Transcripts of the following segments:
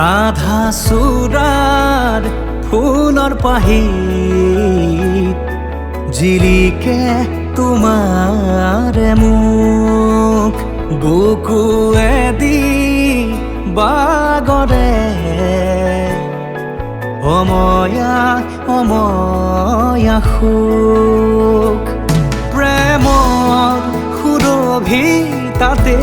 ৰাধা চূড়াৰ ফুলৰ পাহিত জিলিকে তোমাৰে মুখ বুকুৱেদি বাগৰে অময়া অময়া সুখ প্ৰেমৰ সুৰভিতাতে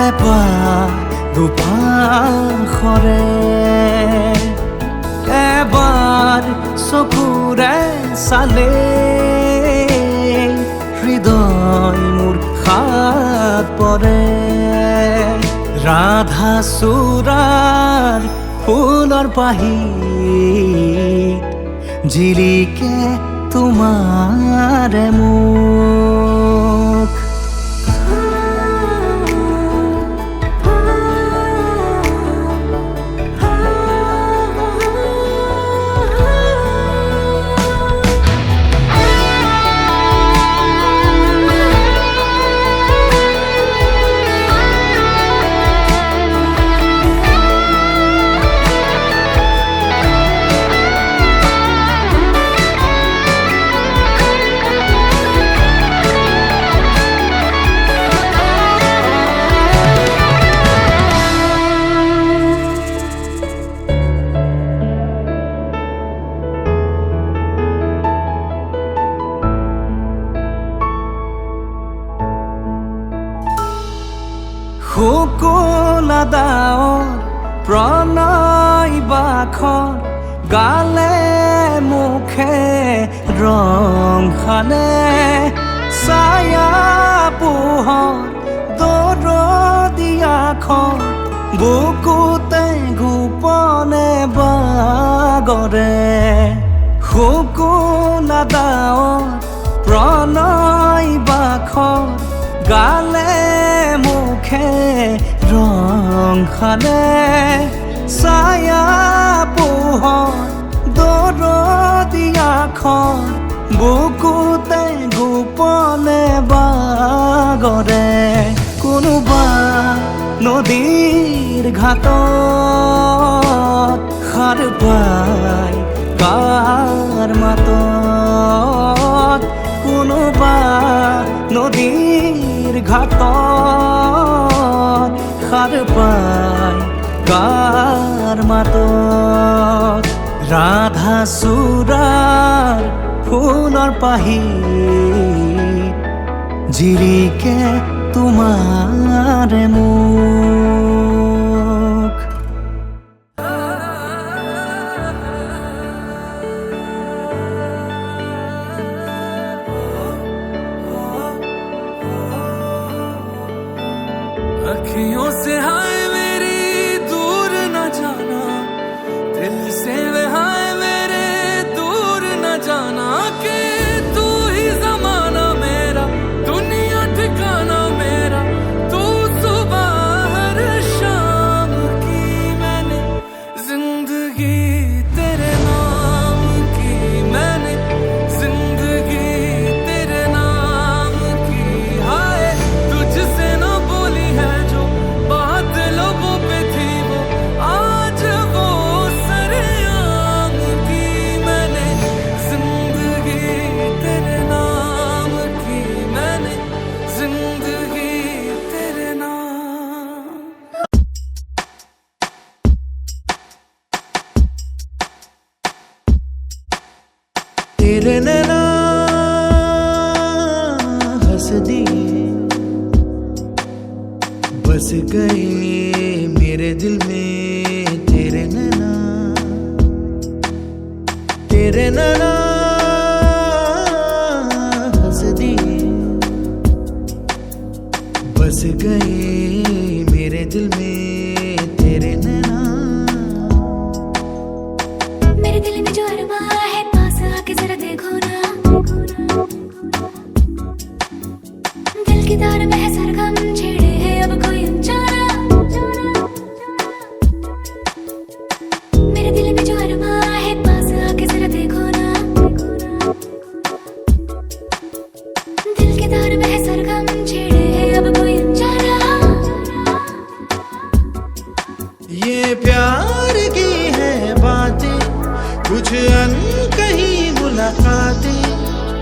এপাহ দুপাশৰে এবাৰ চকুৰে চালে হৃদয় মোৰ সাত পৰে ৰাধা চূড়াৰ ফুলৰ পাহিত জিলিকে তোমাৰে মুখ শুকুলা ডাৱৰ প্ৰণয় বাখৰ গালে মুখে ৰং সানে ছায়া পোহৰ দৰদিয়াখন বুকুতে গোপনে বাগৰে শুকুলা ডাৱৰ প্ৰণয় বাখৰ গালে মুখে ৰং সানে ছায়া পোহৰ দৰদিয়াখন বুকুতে গোপনে বাগৰে কোনোবা নদীৰ ঘাটত সাৰ পাই কাৰ মাতত কোনোবা নদীৰ ঘাটত সাৰ পাই কাৰ মাতত ৰাধা চূড়াৰ ফুলৰ পাহিত জিলিকে তোমাৰে মুখ अखियों से हाय मेरी दूर न जाना दिल से हाय मेरे दूर न जाना कि तू ही ज़माना मेरा दुनिया ठिकाना मेरा तू सुबह हर शाम की मैंने जिंदगी तेरे नाम की मैंने जिंदगी तेरे नाम की हाय तुझसे ना बोली है जो बात लोगों पे थी वो आज वो सरेआम की मैंने जिंदगी तेरे नाम की मैंने जिंदगी तेरे नाम तेरे नैना हंस दिए बस गए मेरे दिल में तेरे नैना हंस दिए बस गए मेरे दिल में तेरे नैना मेरे दिल में जो अरमा है पास आके जरा देखो ना दिल की तार में है सरगम छेड़े है अब कोई अनजाना मेरे दिल में जो अरमा है पास आके जरा देखो ना कुछ अनकही मुलाकातें,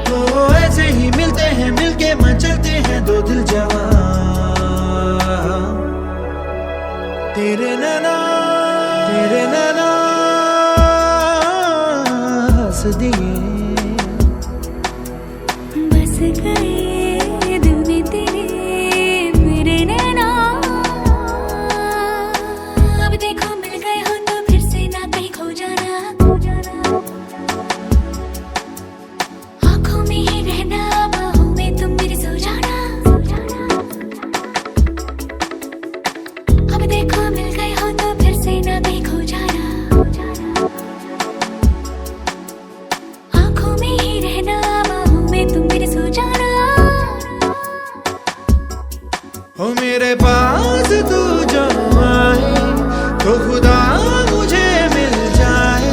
तो ऐसे ही मिलते हैं, मिलके मचलते हैं दो दिल जवां। तेरे नैना हंस दिए, बस गए दिल में तेरे मेरे नैना। अब देखो मिल गए हो तो फिर से ना कहीं खो जाना। आँखों में ही रहना, बाहों में तुम मेरे सो जाना। अब देखो मिल गए हो तो फिर से ना कहीं खो जाना। आँखों में ही रहना, बाहों में तुम मेरे सो जाना। हो मेरे पास तू जो आए तो खुदा मुझे मिल जाए।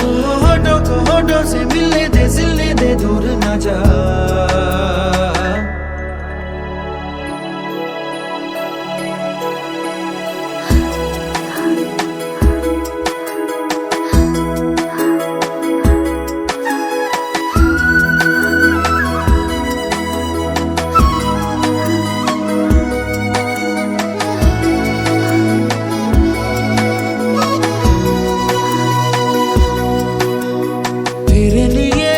तो होठों को होठों से मिलने दे, सिलने दे, दूर ना जा। तेरे लिए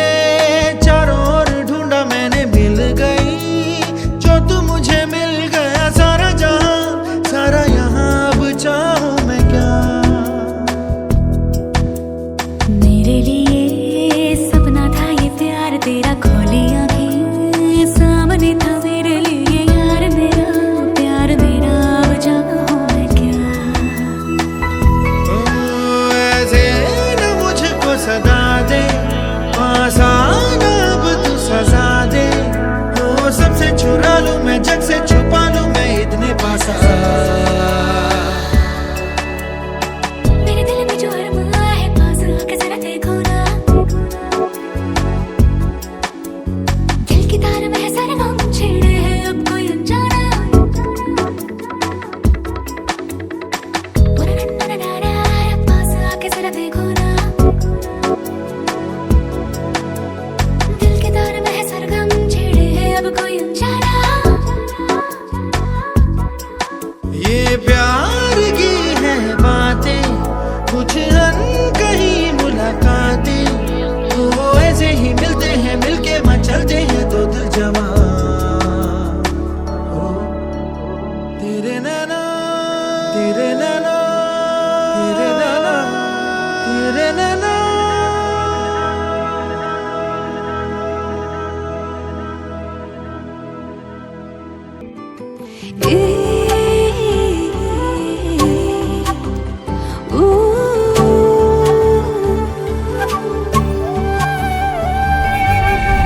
चारों ओर ढूंढा मैंने, मिल गई जो तू मुझे मिल गया। सारा जहां सारा यहाँ, अब चाहूं मैं क्या। मेरे लिए सपना था ये प्यार तेरा, खोली आंखें सामने था मेरे लिए यार मेरा प्यार मेरा। अब चाहूं मैं क्या। ओ, ऐसे न मुझको सदा दे, आसान अब तू सजा दे। ओ, सबसे चुरा लूं मैं, जग से छुपा लूं मैं, इतने पास आ। मेरे दिल में जो अरमा है, पास आके जरा देखो ना। दिल की तार में है सरगम छेड़े हैं अब कोई अनजाना। पास आके जरा देखो ना। दिल की तार में है सरगम छेड़े हैं अब कोई अनजाना। ये प्यार की है बातें, कुछ अनकही मुलाकातें, तो ऐसे ही मिलते हैं, मिलके मचलते हैं दो दिल जवां। ओ, तेरे नैना तेरे नैना तेरे नैना तेरे नैना।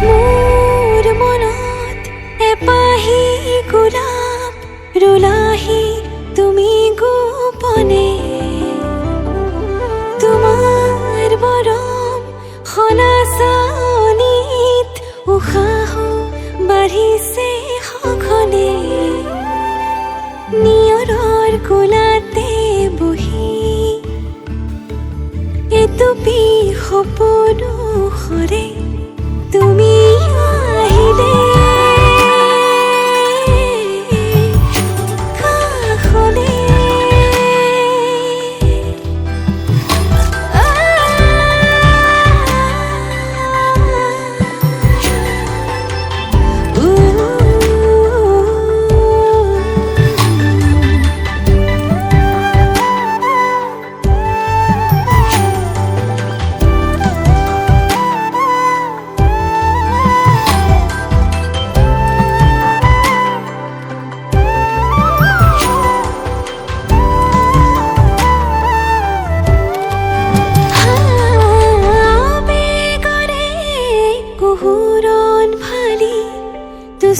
मोर মনত এপাহি গোলাপ ৰুলাহি তুমি গোপনে। তোমাৰ মৰম খলাচনিত উশাহ বাঢ়িছে সঘনে। নিয়ৰৰ কোলাতে বহি এটুপি সপোনো সৰে তুমি আহিলে কাষলে।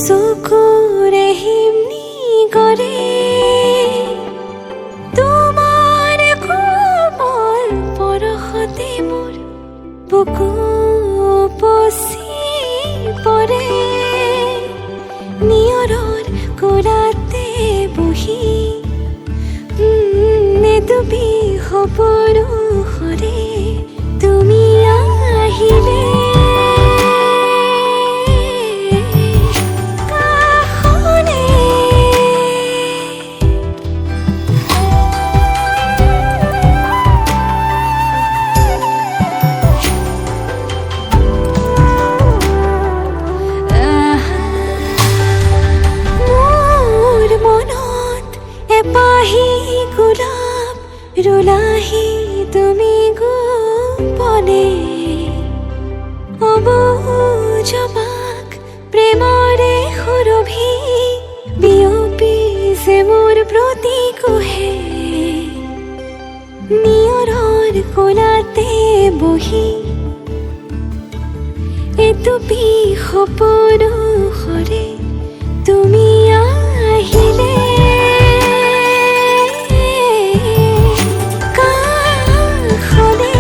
চকুৰে হিমনি কৰে তোমাৰ কোমল পৰশতে মোৰ বুকু উপচি পৰে। নিয়ৰৰ কোলাতে বহি এটুপি সপোনো সৰে তুমি কোলাতে বহি এটুপি সপোন সৰে তুমি আহিলে কাষলে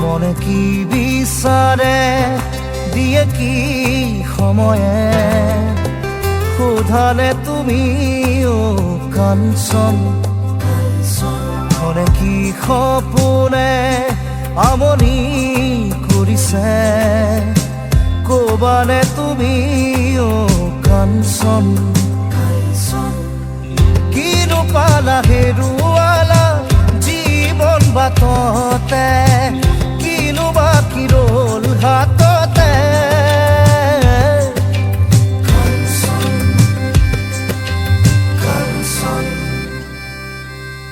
মনে কি বিচাৰে দিয়ে কি সময়ে সোধালে তুমি কাঞ্চন মনে কি সপোনে আমনি কৰিছে ক'বানে তুমি কাঞ্চন কিনো পালা হেৰুৱালা জীৱন বাটতে কিনো বাকী ৰ'ল হাতত